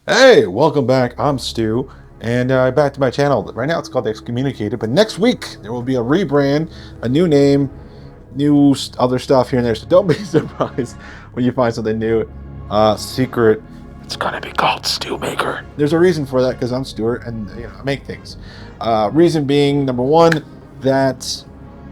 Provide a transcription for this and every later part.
Hey, welcome back. I'm Stu, and back to my channel. Right now it's called Excommunicated, but next week there will be a rebrand, a new name, other stuff here and there. So don't be surprised when you find something new. Secret. It's gonna be called Stew Maker. There's a reason for that because I'm Stuart and I make things. Reason being, number one, that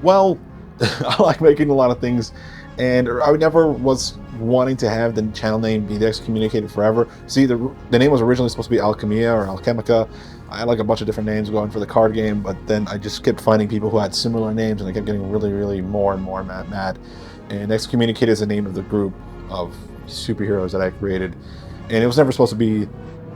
well, I like making a lot of things, and I never was wanting to have the channel name be Excommunicated forever. See, the name was originally supposed to be Alchemia or Alchemica. I had like a bunch of different names going for the card game, but then I just kept finding people who had similar names, and I kept getting really more and more mad. And Excommunicated is the name of the group of superheroes that I created, and it was never supposed to be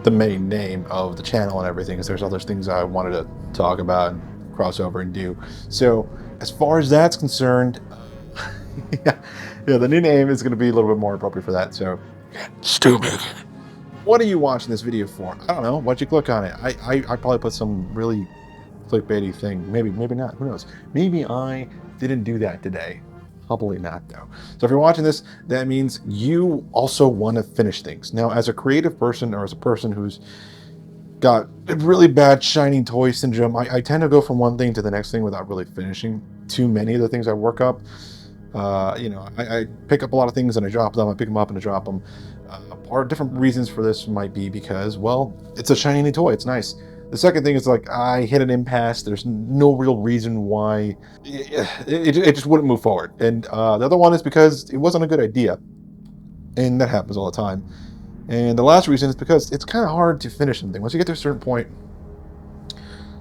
the main name of the channel and everything, because there's other things I wanted to talk about and cross over and do. So as far as that's concerned, yeah, the new name is going to be a little bit more appropriate for that. So, stupid. What are you watching this video for? I don't know. Why'd you click on it? I probably put some really clickbaity thing. Maybe not. Who knows? Maybe I didn't do that today. Probably not, though. So if you're watching this, that means you also want to finish things. Now, as a creative person or as a person who's got really bad shiny toy syndrome, I tend to go from one thing to the next thing without really finishing too many of the things I work up. I pick up a lot of things and I drop them. I pick them up and I drop them. Or different reasons for this might be because, well, it's a shiny new toy. It's nice. The second thing is like I hit an impasse. There's no real reason why it just wouldn't move forward. And the other one is because it wasn't a good idea. And that happens all the time. And the last reason is because it's kind of hard to finish something. Once you get to a certain point,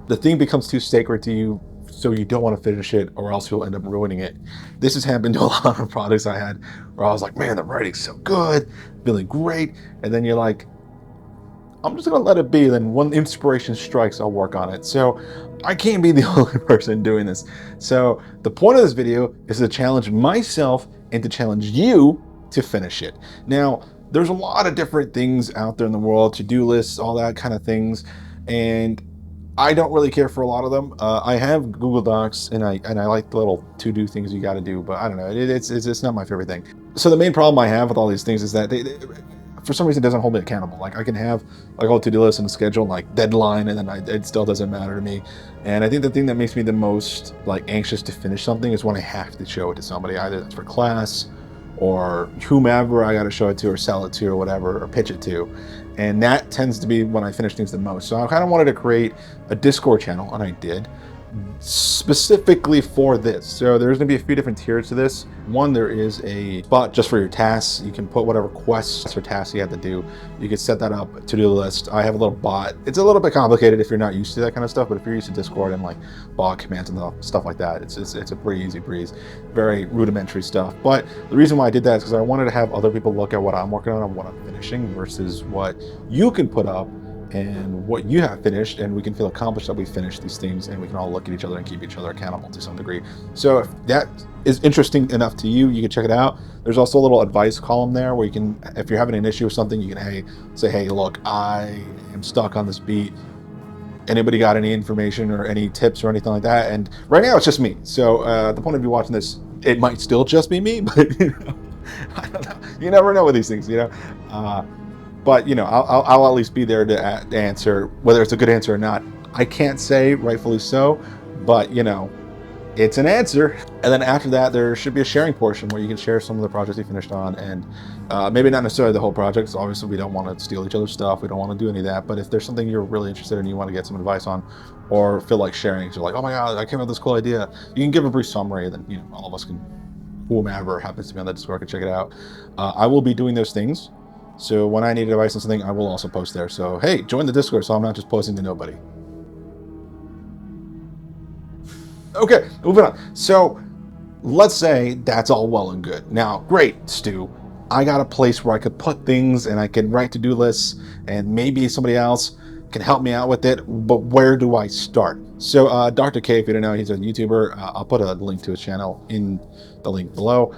the thing becomes too sacred to you, so you don't want to finish it, or else you'll end up ruining it. This has happened to a lot of projects I had where I was like, man, the writing's so good, feeling great, and then you're like, I'm just gonna let it be. Then when inspiration strikes, I'll work on it. So I can't be the only person doing this. So the point of this video is to challenge myself and to challenge you to finish it. Now, there's a lot of different things out there in the world, to-do lists, all that kind of things, and I don't really care for a lot of them. I have Google Docs, and I like the little to-do things you got to do, but I don't know. It's not my favorite thing. So the main problem I have with all these things is that they for some reason, it doesn't hold me accountable. Like I can have like a whole to-do list and a schedule, and like deadline, and then it still doesn't matter to me. And I think the thing that makes me the most like anxious to finish something is when I have to show it to somebody, either it's for class or whomever I got to show it to or sell it to or whatever, or pitch it to. And that tends to be when I finish things the most. So I kind of wanted to create a Discord channel, and I did, specifically for this. So there's going to be a few different tiers to this. One, there is a spot just for your tasks. You can put whatever quests or tasks you have to do. You can set that up, to-do list. I have a little bot. It's a little bit complicated if you're not used to that kind of stuff, but if you're used to Discord and like bot commands and stuff like that, it's a pretty easy breeze. Very rudimentary stuff. But the reason why I did that is because I wanted to have other people look at what I'm working on and what I'm finishing versus what you can put up and what you have finished, and we can feel accomplished that we finished these things, and we can all look at each other and keep each other accountable to some degree. So if that is interesting enough to you, you can check it out. There's also a little advice column there where you can, if you're having an issue with something, you can say, hey, look, I am stuck on this beat. Anybody got any information or any tips or anything like that? And right now it's just me. So the point of you watching this, it might still just be me, but I don't know. You never know with these things, but I'll at least be there to answer, whether it's a good answer or not. I can't say, rightfully so, but it's an answer. And then after that, there should be a sharing portion where you can share some of the projects you finished on, and maybe not necessarily the whole project. So obviously, we don't want to steal each other's stuff. We don't want to do any of that. But if there's something you're really interested in, you want to get some advice on, or feel like sharing, so you're like, oh my God, I came up with this cool idea. You can give a brief summary, and then all of us can, whomever happens to be on the Discord, can check it out. I will be doing those things. So when I need advice on something, I will also post there. So hey, join the Discord so I'm not just posting to nobody. Okay, moving on. So let's say that's all well and good. Now, great, Stu. I got a place where I could put things and I can write to-do lists, and maybe somebody else can help me out with it, but where do I start? So Dr. K, if you don't know, he's a YouTuber. I'll put a link to his channel in the link below,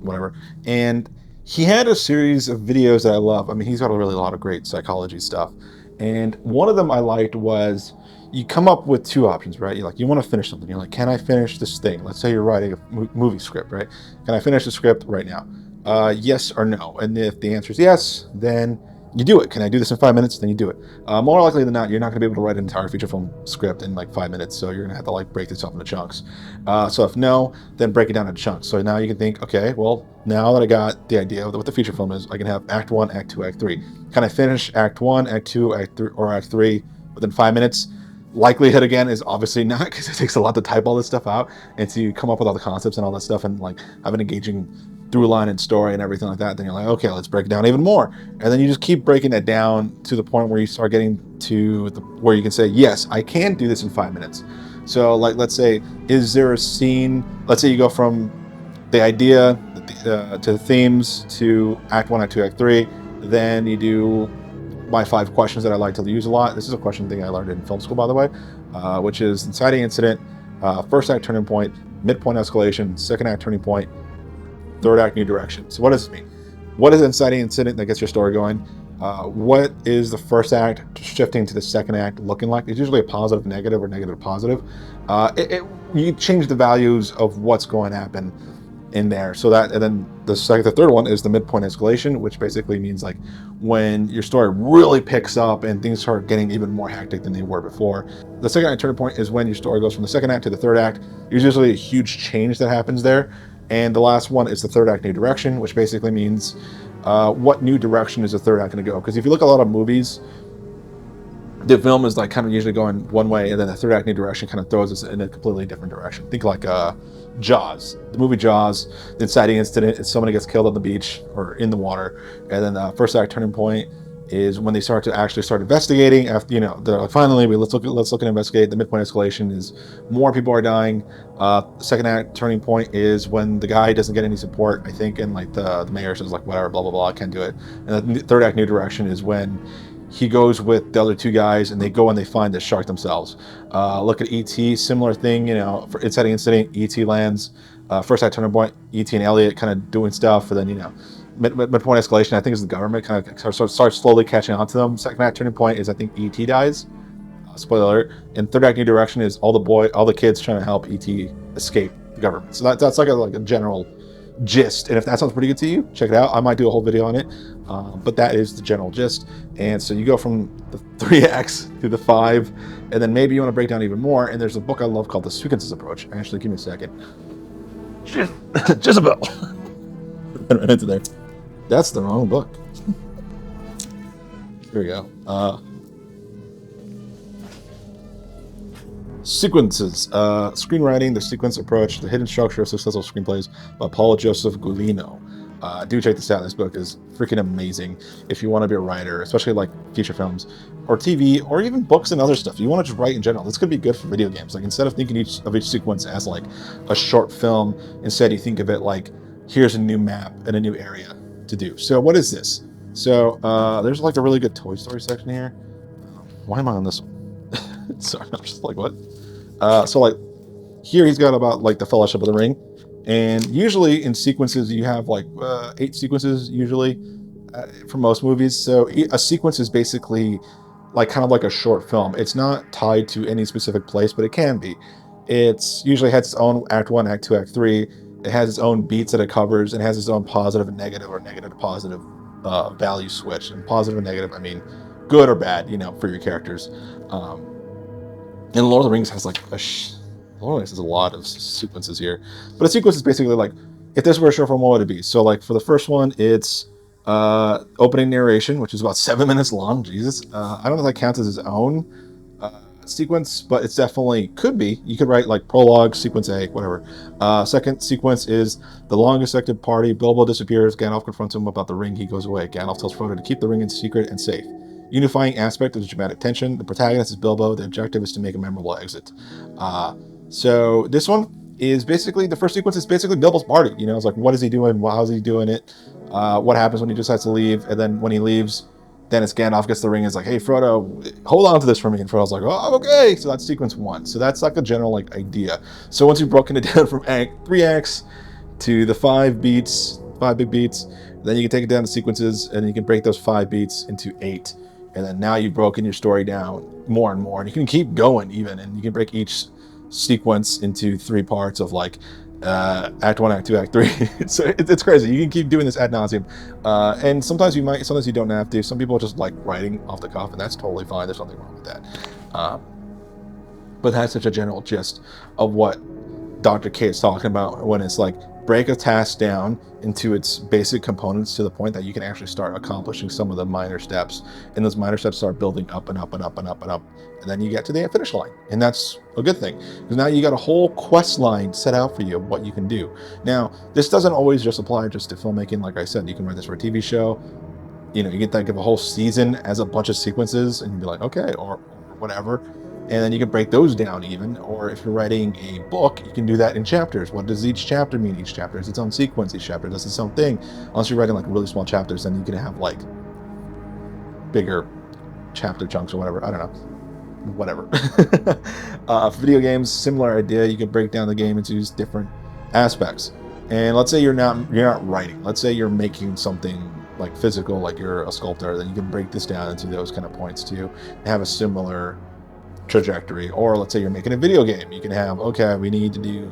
whatever. And he had a series of videos that I love. I mean, he's got a lot of great psychology stuff. And one of them I liked was, you come up with two options, right? You want to finish something. You're like, can I finish this thing? Let's say you're writing a movie script, right? Can I finish the script right now? Yes or no? And if the answer is yes, then you do it. Can I do this in 5 minutes? Then you do it. More likely than not, you're not going to be able to write an entire feature film script in like 5 minutes. So you're going to have to like break this up into chunks. So if no, then break it down into chunks. So now you can think, okay, well, now that I got the idea of what the feature film is, I can have Act 1, Act 2, Act 3. Can I finish Act 1, Act 2, Act 3, or Act 3 within 5 minutes? Likelihood again is obviously not, because it takes a lot to type all this stuff out and to come up with all the concepts and all that stuff and like have an engaging through line and story and everything like that. Then you're like, okay, let's break it down even more, and then you just keep breaking it down to the point where you start getting to where you can say, yes, I can do this in 5 minutes. So like, let's say, is there a scene? Let's say you go from the idea to the themes to Act 1, Act 2, Act 3. Then you do my 5 questions that I like to use a lot. This is a question thing I learned in film school, by the way, which is inciting incident, first act turning point, midpoint escalation, second act turning point, third act new direction. So what does this mean? What is an inciting incident that gets your story going? What is the first act shifting to the second act looking like? It's usually a positive, negative, or negative, positive. You change the values of what's going to happen in there. So that, and then the third one is the midpoint escalation, which basically means like when your story really picks up and things start getting even more hectic than they were before. The second act turning point is when your story goes from the second act to the third act. There's usually a huge change that happens there. And the last one is the third act new direction, which basically means what new direction is the third act going to go? Because if you look at a lot of movies, the film is like kind of usually going one way, and then the third act new direction kind of throws us in a completely different direction. Think like Jaws, the movie Jaws. The inciting incident is somebody gets killed on the beach or in the water, and then the first act turning point is when they start investigating. After, you know, they're like, finally, let's look and investigate. The midpoint escalation is more people are dying. Second act turning point is when the guy doesn't get any support, I think, and like the mayor says like, whatever, blah blah blah, I can't do it. And the third act new direction is when he goes with the other 2 guys and they go and they find the shark themselves. Look at E.T., similar thing, you know, for inciting incident, E.T. lands. First act turning point, E.T. and Elliot kind of doing stuff, and then, you know, midpoint escalation, I think, is the government kind of starts slowly catching on to them. Second act turning point is, I think, E.T. dies. Spoiler alert. And third act new direction is all the kids trying to help E.T. escape the government. So that's like a general gist, and if that sounds pretty good to you, check it out. I might do a whole video on it, but that is the general gist. And so you go from the 3 acts to the 5, and then maybe you want to break down even more. And there's a book I love called The Sequences Approach. Actually, give me a second. Jezebel. Right into there. That's the wrong book. Here we go. Sequences, screenwriting, the sequence approach, the hidden structure of successful screenplays by Paul Joseph Gulino. Do check this out. This book is freaking amazing if you want to be a writer, especially like feature films or TV or even books and other stuff. You want to just write in general. This could be good for video games. Like, instead of thinking each sequence as like a short film, instead you think of it like, here's a new map and a new area to do. So what is this? So there's like a really good Toy Story section here. Why am I on this one? Sorry, I'm just like, what? So like here he's got about like the Fellowship of the Ring, and usually in sequences you have like 8 sequences usually for most movies. So a sequence is basically like kind of like a short film. It's not tied to any specific place, but it can be. It's usually has its own act 1, act 2, act 3. It has its own beats that it covers, and has its own positive and negative, or negative to positive value switch. And positive and negative, I mean good or bad, you know, for your characters. And Lord of the Rings has like Lord of the Rings has a lot of sequences here, but a sequence is basically like, if this were a short film, what would it be? So like for the first one, it's opening narration, which is about 7 minutes long. Jesus, I don't know if that counts as its own sequence, but it's definitely could be. You could write like prologue, sequence A, whatever. Second sequence is the longest active party. Bilbo disappears. Gandalf confronts him about the ring. He goes away. Gandalf tells Frodo to keep the ring in secret and safe. Unifying aspect of the dramatic tension. The protagonist is Bilbo. The objective is to make a memorable exit. So this one is basically, the first sequence is basically Bilbo's party. You know, it's like, what is he doing? How's he doing it? What happens when he decides to leave? And then when he leaves, then it's Gandalf gets the ring and is like, hey, Frodo, hold on to this for me. And Frodo's like, oh, okay. So that's sequence 1. So that's like a general like idea. So once you've broken it down from 3 acts to the 5 beats, 5 big beats, then you can take it down to sequences, and you can break those 5 beats into 8. And then now you've broken your story down more and more, and you can keep going even, and you can break each sequence into 3 parts of like Act 1, Act 2, Act 3. So it's crazy. You can keep doing this ad nauseum. And sometimes you might, sometimes you don't have to. Some people just like writing off the cuff, and that's totally fine. There's nothing wrong with that. But that's such a general gist of what Dr. K is talking about when it's like break a task down into its basic components to the point that you can actually start accomplishing some of the minor steps, and those minor steps start building up and up and up and up and up, and then you get to the finish line, and that's a good thing because now you got a whole quest line set out for you of what you can do. Now, this doesn't always just apply just to filmmaking. Like I said, you can write this for a TV show. You know, you can think of a whole season as a bunch of sequences, and you'd be like, okay, or whatever. And then you can break those down even. Or if you're writing a book, you can do that in chapters. What does each chapter mean? Each chapter is its own sequence. Each chapter does its own thing. Unless you're writing like really small chapters, then you can have like bigger chapter chunks or whatever. I don't know. Whatever. For video games, similar idea. You can break down the game into different aspects. And let's say you're not writing. Let's say you're making something like physical, like you're a sculptor. Then you can break this down into those kind of points too, and have a similar trajectory. Or let's say you're making a video game. You can have, okay, we need to do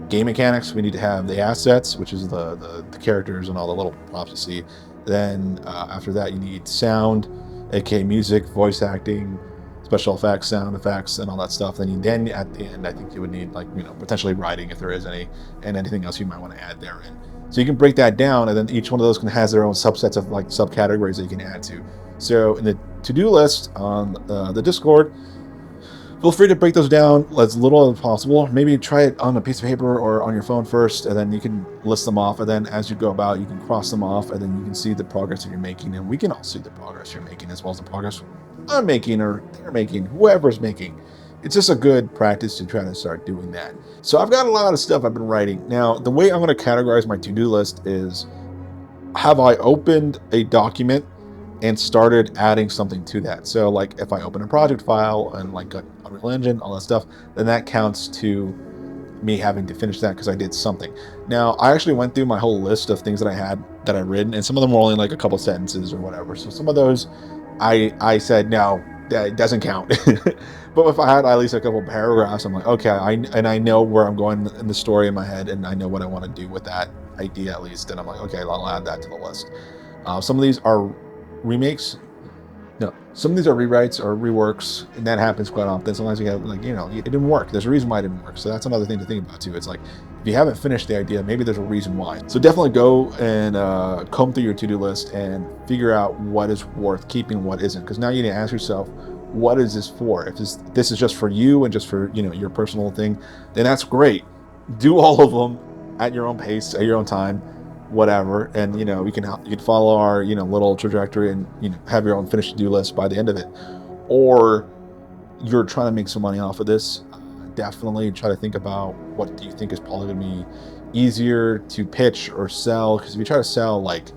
game mechanics. We need to have the assets, which is the characters and all the little props you see. Then after that, you need sound, aka music, voice acting, special effects, sound effects, and all that stuff. Then at the end, I think you would need like, you know, potentially writing if there is any, and anything else you might want to add there in. So you can break that down, and then each one of those has their own subsets of like subcategories that you can add to. So in the to-do list on the Discord, feel free to break those down as little as possible. Maybe try it on a piece of paper or on your phone first, and then you can list them off. And then as you go about, you can cross them off, and then you can see the progress that you're making. And we can all see the progress you're making as well as the progress I'm making or they're making, whoever's making. It's just a good practice to try to start doing that. So I've got a lot of stuff I've been writing. Now, the way I'm going to categorize my to-do list is, have I opened a document and started adding something to that? So like if I open a project file and like got Unreal Engine, all that stuff, then that counts to me having to finish that because I did something. Now, I actually went through my whole list of things that I had that I'd written, and some of them were only like a couple sentences or whatever. So some of those I said, no, that doesn't count. But if I had at least a couple paragraphs, I'm like, okay, I know where I'm going in the story in my head, and I know what I want to do with that idea at least. And I'm like, okay, I'll add that to the list. Some of these are remakes. No, some of these are rewrites or reworks, and that happens quite often. Sometimes you have like, you know, it didn't work. There's a reason why it didn't work. So that's another thing to think about too. It's like, if you haven't finished the idea, maybe there's a reason why. So definitely go and comb through your to-do list and figure out what is worth keeping, what isn't. Because now you need to ask yourself, what is this for? If this is just for you and just for, you know, your personal thing, then that's great. Do all of them at your own pace, at your own time, whatever. And, you know, you can follow our, you know, little trajectory and, you know, have your own finished to-do list by the end of it. Or you're trying to make some money off of this, definitely try to think about what do you think is probably going to be easier to pitch or sell. Because if you try to sell, like,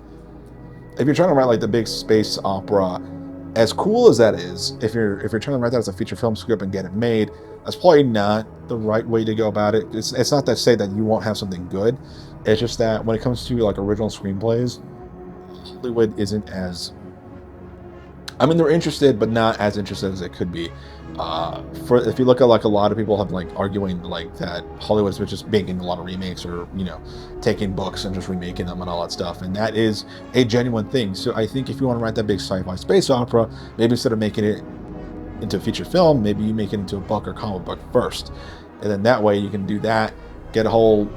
if you're trying to write like the big space opera, as cool as that is, if you're trying to write that as a feature film script and get it made, that's probably not the right way to go about it. It's not to say that you won't have something good. It's just that when it comes to like original screenplays, Hollywood isn't as, I mean, they're interested, but not as interested as it could be. If you look at like a lot of people have like arguing like that Hollywood's just making a lot of remakes, or, you know, taking books and just remaking them and all that stuff, and that is a genuine thing. So I think if you want to write that big sci-fi space opera, maybe instead of making it into a feature film, maybe you make it into a book or comic book first, and then that way you can do that, get a whole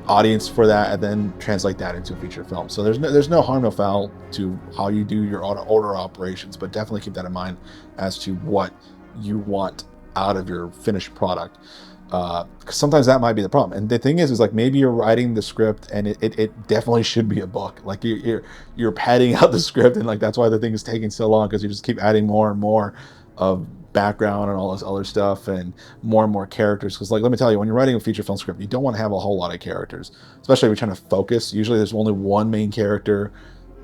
audience for that, and then translate that into a feature film. So there's no harm, no foul to how you do your order operations, but definitely keep that in mind as to what you want out of your finished product, because sometimes that might be the problem. And the thing is like, maybe you're writing the script and it definitely should be a book. Like you're padding out the script, and like that's why the thing is taking so long, because you just keep adding more and more of background and all this other stuff and more characters. Because like, let me tell you, when you're writing a feature film script, you don't want to have a whole lot of characters, especially if you're trying to focus. Usually there's only one main character.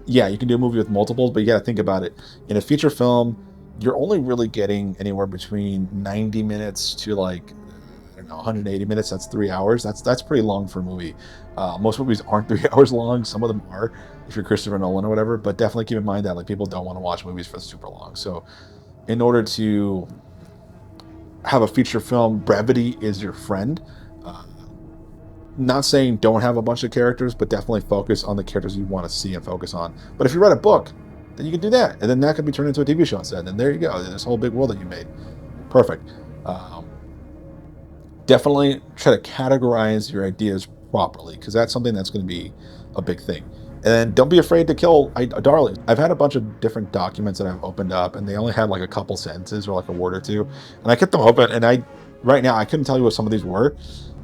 Yeah, you can do a movie with multiples, but you got to think about it. In a feature film, you're only really getting anywhere between 90 minutes to like, I don't know, 180 minutes. That's 3 hours. That's pretty long for a movie. Most movies aren't 3 hours long. Some of them are, if you're Christopher Nolan or whatever. But definitely keep in mind that like people don't want to watch movies for super long. So in order to have a feature film, brevity is your friend. Not saying don't have a bunch of characters, but definitely focus on the characters you want to see and focus on. But if you write a book, then you can do that, and then that could be turned into a TV show instead. And there you go, this whole big world that you made. Perfect. Um, Definitely try to categorize your ideas properly, because that's something that's going to be a big thing. And then don't be afraid to kill darlings. I've had a bunch of different documents that I've opened up, and they only had like a couple sentences or like a word or two, and I kept them open. And right now, I couldn't tell you what some of these were.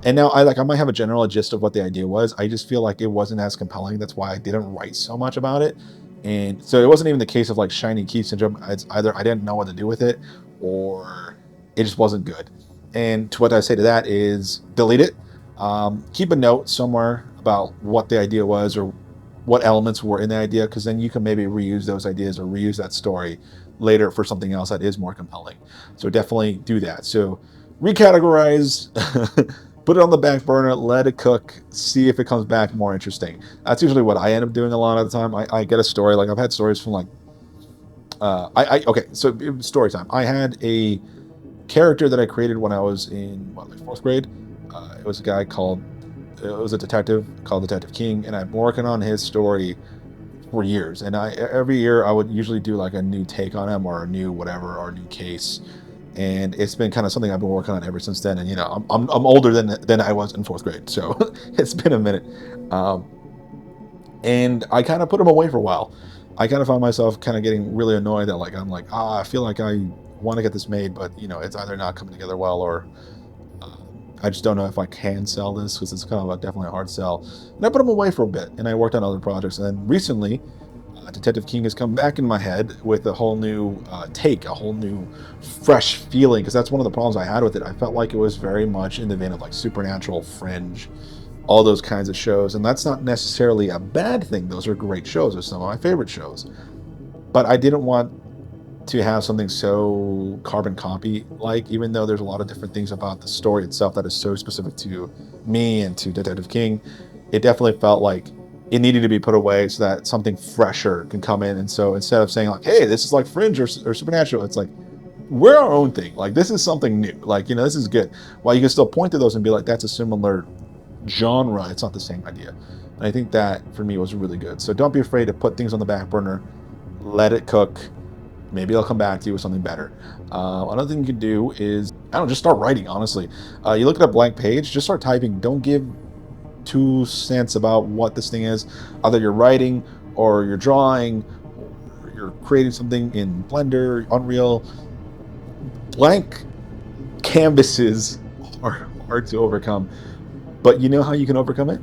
And now I might have a general gist of what the idea was. I just feel like it wasn't as compelling. That's why I didn't write so much about it. And so it wasn't even the case of like shiny key syndrome. It's either I didn't know what to do with it, or it just wasn't good. And to what I say to that is delete it. Keep a note somewhere about what the idea was or what elements were in the idea, because then you can maybe reuse those ideas or reuse that story later for something else that is more compelling. So definitely do that. So recategorize, put it on the back burner, let it cook, see if it comes back more interesting. That's usually what I end up doing a lot of the time. I get a story, like I've had stories from like, okay, so story time. I had a character that I created when I was in like fourth grade. It was a detective called Detective King, and I've been working on his story for years. And every year I would usually do like a new take on him or a new whatever or a new case. And it's been kind of something I've been working on ever since then. And I'm older than I was in fourth grade, so it's been a minute. And I kind of put him away for a while. I kind of found myself kind of getting really annoyed that like I'm like, I feel like I want to get this made, but it's either not coming together well, or I just don't know if I can sell this, because it's kind of definitely a hard sell. And I put him away for a bit, and I worked on other projects. And then recently, Detective King has come back in my head with a whole new take, a whole new fresh feeling, because that's one of the problems I had with it. I felt like it was very much in the vein of like Supernatural, Fringe, all those kinds of shows. And that's not necessarily a bad thing. Those are great shows. They're some of my favorite shows. But I didn't want to have something so carbon copy like, even though there's a lot of different things about the story itself that is so specific to me and to Detective King. It definitely felt like it needed to be put away so that something fresher can come in. And so instead of saying like, hey, this is like Fringe or Supernatural, it's like, we're our own thing. Like, this is something new. Like, this is good. While you can still point to those and be like, that's a similar genre, it's not the same idea. And I think that for me was really good. So don't be afraid to put things on the back burner, let it cook. Maybe I'll come back to you with something better. Another thing you can do is, just start writing, honestly. You look at a blank page, just start typing. Don't give 2 cents about what this thing is. Either you're writing, or you're drawing, or you're creating something in Blender, Unreal. Blank canvases are hard to overcome. But you know how you can overcome it?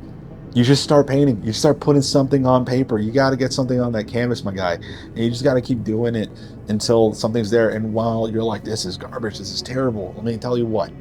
You just start painting. You start putting something on paper. You got to get something on that canvas, my guy. And you just got to keep doing it until something's there. And while you're like, this is garbage, this is terrible, let me tell you what.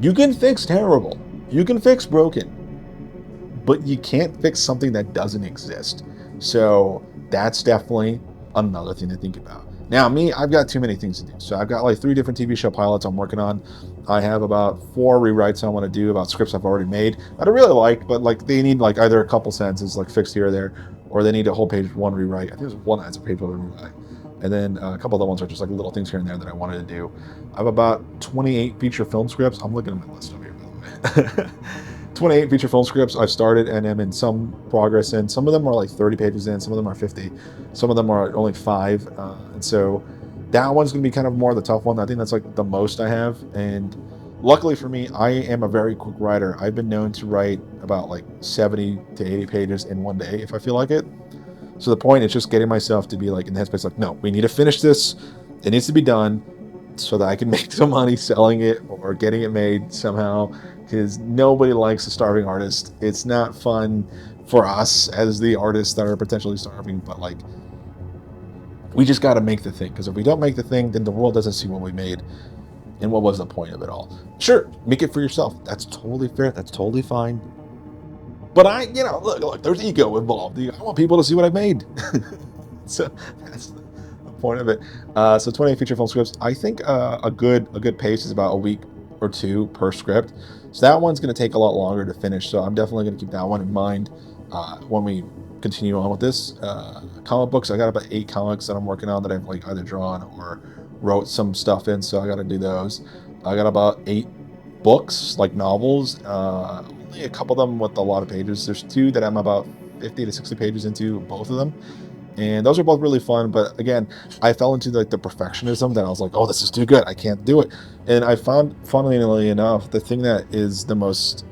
You can fix terrible. You can fix broken. But you can't fix something that doesn't exist. So that's definitely another thing to think about. Now, me, I've got too many things to do. So I've got like 3 different TV show pilots I'm working on. I have about 4 rewrites I want to do about scripts I've already made that I really like, but like they need like either a couple sentences like fixed here or there, or they need a whole page 1 rewrite. I think there's one that's a page 1 rewrite. And then a couple of the ones are just like little things here and there that I wanted to do. I have about 28 feature film scripts. I'm looking at my list over here, by the way. 28 feature film scripts I've started and am in some progress in. Some of them are like 30 pages in, some of them are 50, some of them are only 5. And so that one's going to be kind of more the tough one. I think that's like the most I have. And luckily for me, I am a very quick writer. I've been known to write about like 70 to 80 pages in one day if I feel like it. So the point is just getting myself to be like in the headspace like, no, we need to finish this. It needs to be done so that I can make some money selling it or getting it made somehow, because nobody likes a starving artist. It's not fun for us as the artists that are potentially starving, but like, we just got to make the thing, because if we don't make the thing, then the world doesn't see what we made. And what was the point of it all? Sure, make it for yourself. That's totally fair. That's totally fine. But look, there's ego involved. I want people to see what I've made. So that's the point of it. So 28 feature film scripts. I think a good pace is about a week or 2 per script. So that one's going to take a lot longer to finish. So I'm definitely going to keep that one in mind when we continue on with this. Comic books, I got about 8 comics that I'm working on that I've like either drawn or wrote some stuff in, so I got to do those. I got about 8 books, like novels, only a couple of them with a lot of pages. There's two that I'm about 50 to 60 pages into, both of them. And those are both really fun. But again, I fell into like the perfectionism that I was like, oh, this is too good. I can't do it. And I found, funnily enough, the thing that is the most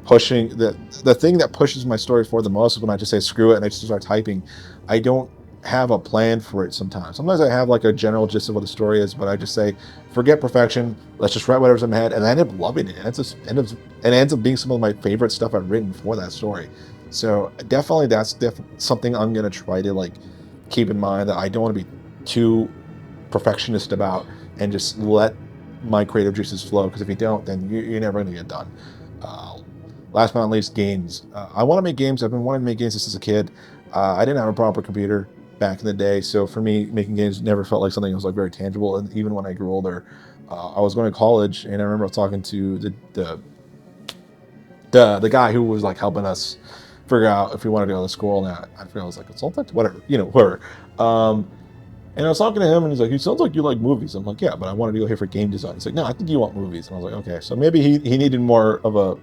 pushing, the thing that pushes my story forward the most is when I just say screw it and I just start typing. I don't have a plan for it sometimes. Sometimes I have like a general gist of what the story is, but I just say, forget perfection. Let's just write whatever's in my head. And I end up loving it. And it ends up being some of my favorite stuff I've written for that story. So definitely that's something I'm going to try to like keep in mind, that I don't want to be too perfectionist about, and just let my creative juices flow. Because if you don't, then you're never going to get done. Last but not least, games. I want to make games. I've been wanting to make games since a kid. I didn't have a proper computer back in the day, so for me, making games never felt like something that was like very tangible. And even when I grew older, I was going to college, and I remember talking to the guy who was like helping us figure out if we wanted to go to school. And I forgot, I was like consultant, whatever, whatever. And I was talking to him, and he's like, "He sounds like you like movies." I'm like, "Yeah, but I wanted to go here for game design." He's like, "No, I think you want movies." And I was like, "Okay." So maybe he needed more of a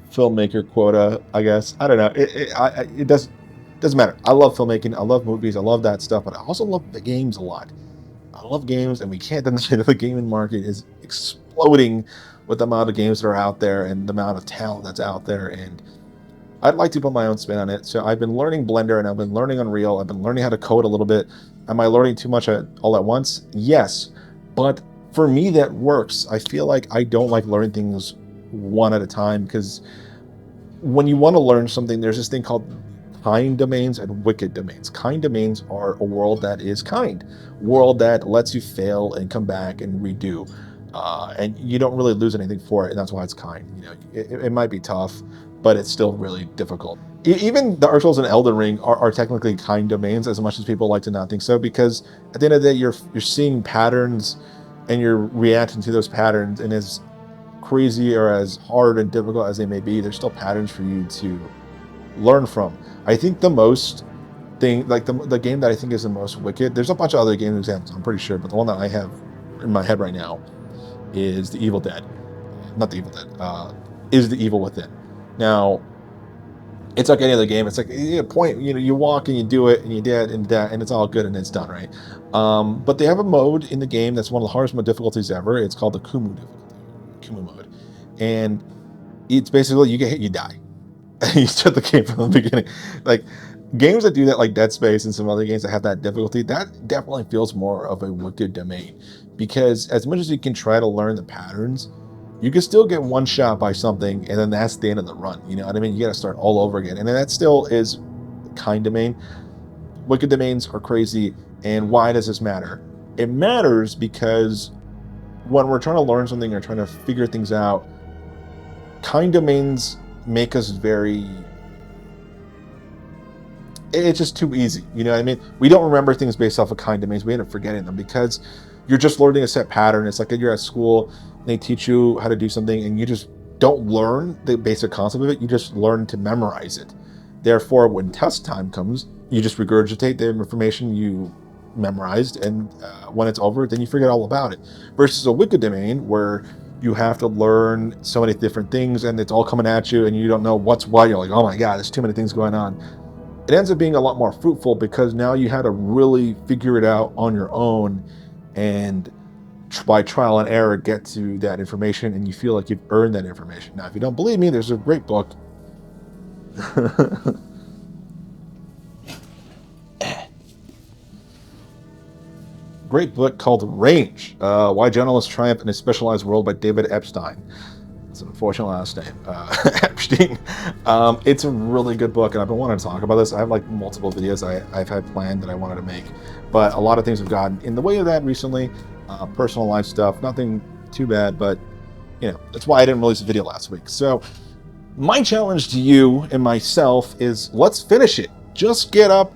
filmmaker quota, I guess. I don't know. It doesn't matter. I love filmmaking. I love movies. I love that stuff, but I also love the games a lot. I love games, and we can't deny that the gaming market is exploding with the amount of games that are out there and the amount of talent that's out there. And I'd like to put my own spin on it. So I've been learning Blender, and I've been learning Unreal. I've been learning how to code a little bit. Am I learning too much all at once? Yes. But for me, that works. I feel like I don't like learning things one at a time, because when you want to learn something, there's this thing called kind domains and wicked domains. Kind domains are a world that is kind, world that lets you fail and come back and redo. And you don't really lose anything for it, and that's why it's kind. It might be tough, but it's still really difficult. Even the Dark Souls and Elden Ring are technically kind domains, as much as people like to not think so, because at the end of the day, you're seeing patterns and you're reacting to those patterns, and as crazy or as hard and difficult as they may be, there's still patterns for you to learn from. I think the most thing, like the game that I think is the most wicked, there's a bunch of other game examples, I'm pretty sure, but the one that I have in my head right now is The Evil Dead. Not The Evil Dead, is The Evil Within. Now, it's like any other game. It's like a point, you walk and you do it, and you did, and it's all good and it's done, right? But they have a mode in the game that's one of the hardest mode difficulties ever. It's called the Kumu mode. And it's basically, you get hit, you die. You start the game from the beginning. Like, games that do that, like Dead Space and some other games that have that difficulty, that definitely feels more of a wicked domain. Because as much as you can try to learn the patterns, you can still get one shot by something, and then that's the end of the run. You know what I mean? You got to start all over again. And then that still is kind domain. Wicked domains are crazy. And why does this matter? It matters because when we're trying to learn something or trying to figure things out, kind domains make us it's just too easy. You know what I mean? We don't remember things based off of kind domains. We end up forgetting them because you're just learning a set pattern. It's like you're at school and they teach you how to do something, and you just don't learn the basic concept of it. You just learn to memorize it. Therefore, when test time comes, you just regurgitate the information you memorized, and when it's over, then you forget all about it. Versus a wicked domain where you have to learn so many different things, and it's all coming at you, and you don't know what's what. You're like, oh my God, there's too many things going on. It ends up being a lot more fruitful because now you had to really figure it out on your own, and by trial and error get to that information, and you feel like you've earned that information. Now, if you don't believe me, there's a great book. Great book called Range, Why Journalists Triumph in a Specialized World by David Epstein. It's an unfortunate last name, Epstein. It's a really good book, and I've been wanting to talk about this. I have like multiple videos I've had planned that I wanted to make, but a lot of things have gotten in the way of that recently. Personal life stuff, nothing too bad, but that's why I didn't release a video last week. So my challenge to you and myself is, let's finish it. Just get up,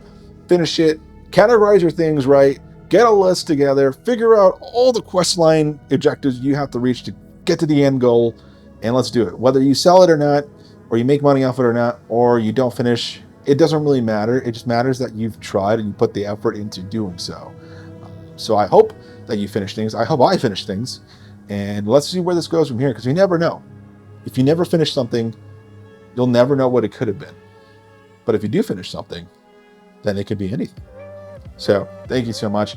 finish it, categorize your things right, get a list together, figure out all the quest line objectives you have to reach to get to the end goal, and let's do it. Whether you sell it or not, or you make money off it or not, or you don't finish, it doesn't really matter. It just matters that you've tried and you put the effort into doing so. So I hope that you finish things. I hope I finish things. And let's see where this goes from here, because you never know. If you never finish something, you'll never know what it could have been. But if you do finish something, then it could be anything. So thank you so much.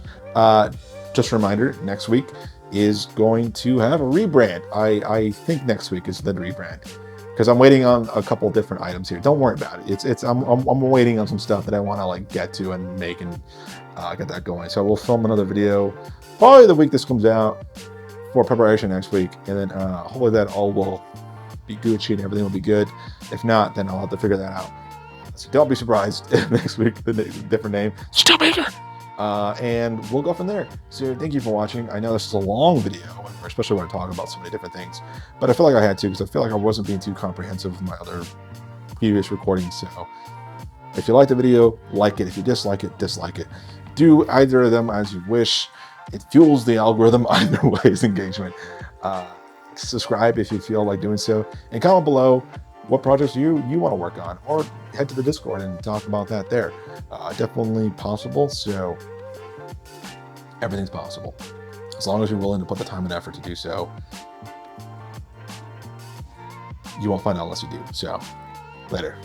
Just a reminder, next week is going to have a rebrand. I think next week is the rebrand, because I'm waiting on a couple different items here. Don't worry about it. I'm waiting on some stuff that I want to like get to and make and get that going. So we'll film another video probably the week this comes out for preparation next week, and then hopefully that all will be Gucci and everything will be good. If not, then I'll have to figure that out. So don't be surprised if next week the different name, still bigger. And we'll go from there. So thank you for watching. I know this is a long video, especially when I talk about so many different things, but I feel like I had to, because I feel like I wasn't being too comprehensive with my other previous recordings. So if you like the video, like it. If you dislike it, dislike it. Do either of them as you wish. It fuels the algorithm either way's engagement. Subscribe if you feel like doing so, and comment below what projects you want to work on, or head to the Discord and talk about that there. Definitely possible. So everything's possible as long as you're willing to put the time and effort to do so. You won't find out unless you do. So later.